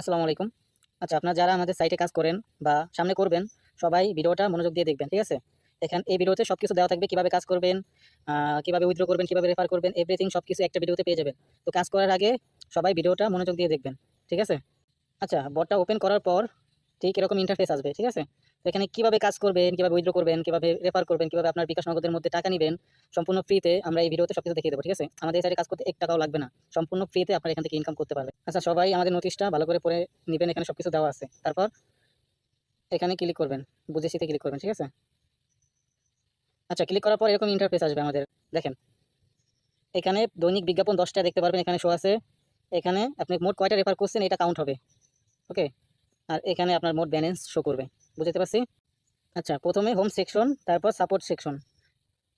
আসসালামু আলাইকুম। আচ্ছা, আপনারা যারা আমাদের সাইটে কাজ করেন বা সামনে করবেন, সবাই ভিডিওটা মনোযোগ দিয়ে দেখবেন, ঠিক আছে? এই ভিডিওতে সবকিছু দেওয়া থাকবে, কিভাবে কাজ করবেন, কিভাবে উইথড্র করবেন, কিভাবে রেফার করবেন, এভরিথিং সবকিছু একটা ভিডিওতে পেয়ে যাবেন। তো কাজ করার আগে সবাই ভিডিওটা মনোযোগ দিয়ে দেখবেন, ঠিক আছে? আচ্ছা, বটটা ওপেন করার পর ঠিক এরকম ইন্টারফেস আসবে, ঠিক আছে? তো এখানে কিভাবে কাজ করবেন, কিভাবে উইথড্র করবেন, কিভাবে রেফার করবেন, কিভাবে আপনার বিকাশ নগদের মধ্যে টাকা নিবেন, সম্পূর্ণ ফ্রিতে আমরা এই ভিডিওতে সবকিছু দেখিয়ে দেবো, ঠিক আছে? আমাদের এই সাইটে কাজ করতে ১ টাকাও লাগবে না। সম্পূর্ণ ফ্রিতে আপনারা এখান থেকে ইনকাম করতে পারবেন। আচ্ছা, সবাই আমাদের নোটিশটা ভালো করে পড়ে নিবেন, এখানে সবকিছু দেওয়া আছে। তারপর এখানে ক্লিক করবেন, বুঝে শিখে ক্লিক করবেন, ঠিক আছে? আচ্ছা, ক্লিক করার পর এরকম ইন্টারফেস আসবে আমাদের। দেখেন, এখানে দৈনিক বিজ্ঞাপন ১০টা দেখতে পারবেন, এখানে শো আছে। এখানে আপনি মোট কয়টা রেফার করছেন এটা কাউন্ট হবে, ওকে? আর এখানে আপনার মোট ব্যালেন্স শো করবে। বুঝতে পারছি? আচ্ছা, প্রথমে হোম সেকশন, তারপর সাপোর্ট সেকশন।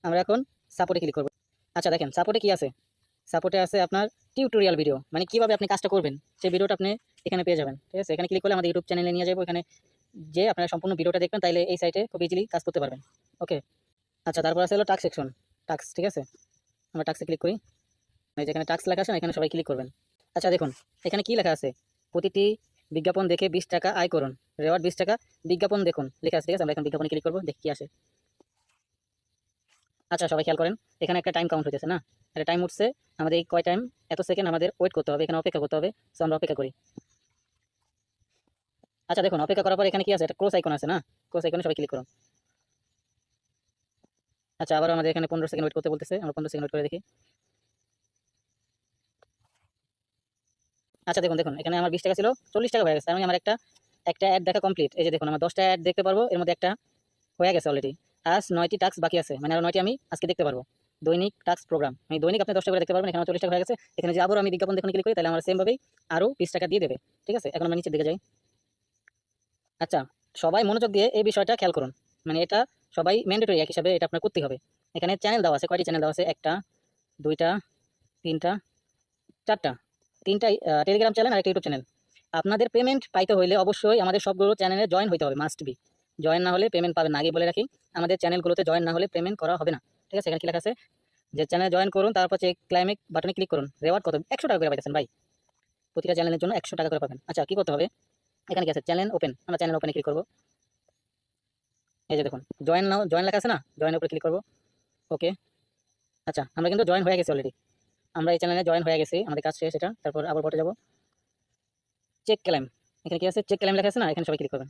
আমরা এখন সাপোর্টে ক্লিক করব। আচ্ছা, দেখেন সাপোর্টে কি আছে? সাপোর্টে আছে আপনার টিউটোরিয়াল ভিডিও, মানে কিভাবে আপনি কাজটা করবেন সেই ভিডিওটা আপনি এখানে পেয়ে যাবেন, ঠিক আছে? এখানে ক্লিক করলে আমাদের ইউটিউব চ্যানেলে নিয়ে যাবো। এখানে যে আপনারা সম্পূর্ণ ভিডিওটা দেখবেন, তাইলে এই সাইটে খুব ইজিলি কাজ করতে পারবেন, ওকে? আচ্ছা, তারপর আছে হলো টাস্ক সেকশন। টাস্ক, ঠিক আছে? আমরা টাস্কে ক্লিক করি। এই যেখানে টাস্ক লেখা আছে না, এখানে সবাই ক্লিক করবেন। আচ্ছা, দেখুন এখানে কি লেখা আছে? প্রতিটি বিজ্ঞাপন দেখে 20 টাকা আয় করুন, রেওয়ার্ড 20 টাকা, বিজ্ঞাপন দেখুন লেখা আছে, ঠিক আছে? আমরা এখন বিজ্ঞাপনে ক্লিক করবো, দেখি কি আসে। আচ্ছা, সবাই খেয়াল করেন, এখানে একটা টাইম কাউন্ট হইতেছে না? একটা টাইম উঠছে। আমাদের এই কয় টাইম, এত সেকেন্ড আমাদের ওয়েট করতে হবে, এখানে অপেক্ষা করতে হবে। সো আমরা অপেক্ষা করি। আচ্ছা, দেখুন অপেক্ষা করার পর এখানে কি আছে? একটা ক্রস আইকন আছে না? ক্রস আইকনে সবাই ক্লিক করুন। আচ্ছা, আবার আমাদের এখানে 15 সেকেন্ড ওয়েট করতে বলতেছে, আমরা 15 সেকেন্ড ওয়েট করে দেখি। আচ্ছা, দেখুন দেখুন এখানে আমার 20 টাকা ছিল, 40 টাকা হয়ে গেছে। আমি আমার একটা একটা অ্যাড দেখা কমপ্লিট। এই যে দেখুন, আমার 10টা অ্যাড দেখতে পারবো, এর মধ্যে একটা হয়ে গেছে অলরেডি। আজ 9টি টাস্ক বাকি আছে, মানে আরো 9টি আমি আজকে দেখতে পারবো। দৈনিক টাস্ক প্রোগ্রাম, আমি দৈনিক আপনি 10টা করে দেখতে পারবেন। এখানে 40 টাকা হয়ে গেছে। এখানে যে আবারও আমি বিজ্ঞাপন দেখুন ক্লিক করি, তাহলে আমার সেম ভাবেই আরো 20 টাকা দিয়ে দেবে, ঠিক আছে? এখন আমরা নিচের দিকে যাই। আচ্ছা, সবাই মনোযোগ দিয়ে এই বিষয়টা খেয়াল করুন। মানে এটা সবাই ম্যান্ডেটরি এক হিসাবে এটা আপনার করতেই হবে। এখানে চ্যানেল দেওয়া আছে, কয়টি চ্যানেল দেওয়া আছে? 1টা, 2টা, 3টা, 4টা। 3টা টেলিগ্রাম চ্যানেল আর একটা ইউটিউব চ্যানেল। আপনাদের পেমেন্ট পাইতে হইলে অবশ্যই আমাদের সবগুলো চ্যানেলে জয়েন হইতে হবে, মাস্ট বি। জয়েন না হলে পেমেন্ট পাবেন না, আগেই বলে রাখি। আমাদের চ্যানেলগুলোতে জয়েন না হলে পেমেন্ট করা হবে না, ঠিক আছে? এখানে কি লেখা আছে? যে চ্যানেলে জয়েন করুন, তারপর চেক ক্লাইমেক বাটনে ক্লিক করুন। রেওয়ার্ড কত? 100 টাকা করে পাইতেছেন ভাই। প্রতিটা চ্যানেলের জন্য 100 টাকা করে পাবেন। আচ্ছা, কি করতে হবে? এখানে কি আছে? Channel open. আমরা চ্যানেল ওপেনে ক্লিক করবো। এই যে দেখুন, জয়েন নাও, জয়েন লেখা আছে না? জয়েনের উপরে ক্লিক করবো, ওকে? আচ্ছা, আমরা কিন্তু জয়েন হয়ে গেছি অলরেডি। আমরা এই চ্যানেলে জয়েন হয়ে গেছি, আমাদের কাজ শেষ এটা। তারপর আবার বটে যাবো, চেক ক্লেম। এখানে কি আছে? চেক ক্লেম লেখা আছে না? এখানে সবাই ক্লিক করবেন।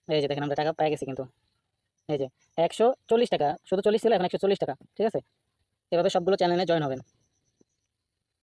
এই যে দেখেন, আমরা টাকা পেয়ে গেছি কিন্তু। এই যে 140 টাকা, শুধু 40 ছিল, এখন 140 টাকা, ঠিক আছে? এভাবে সবগুলো চ্যানেলে জয়েন হবেন।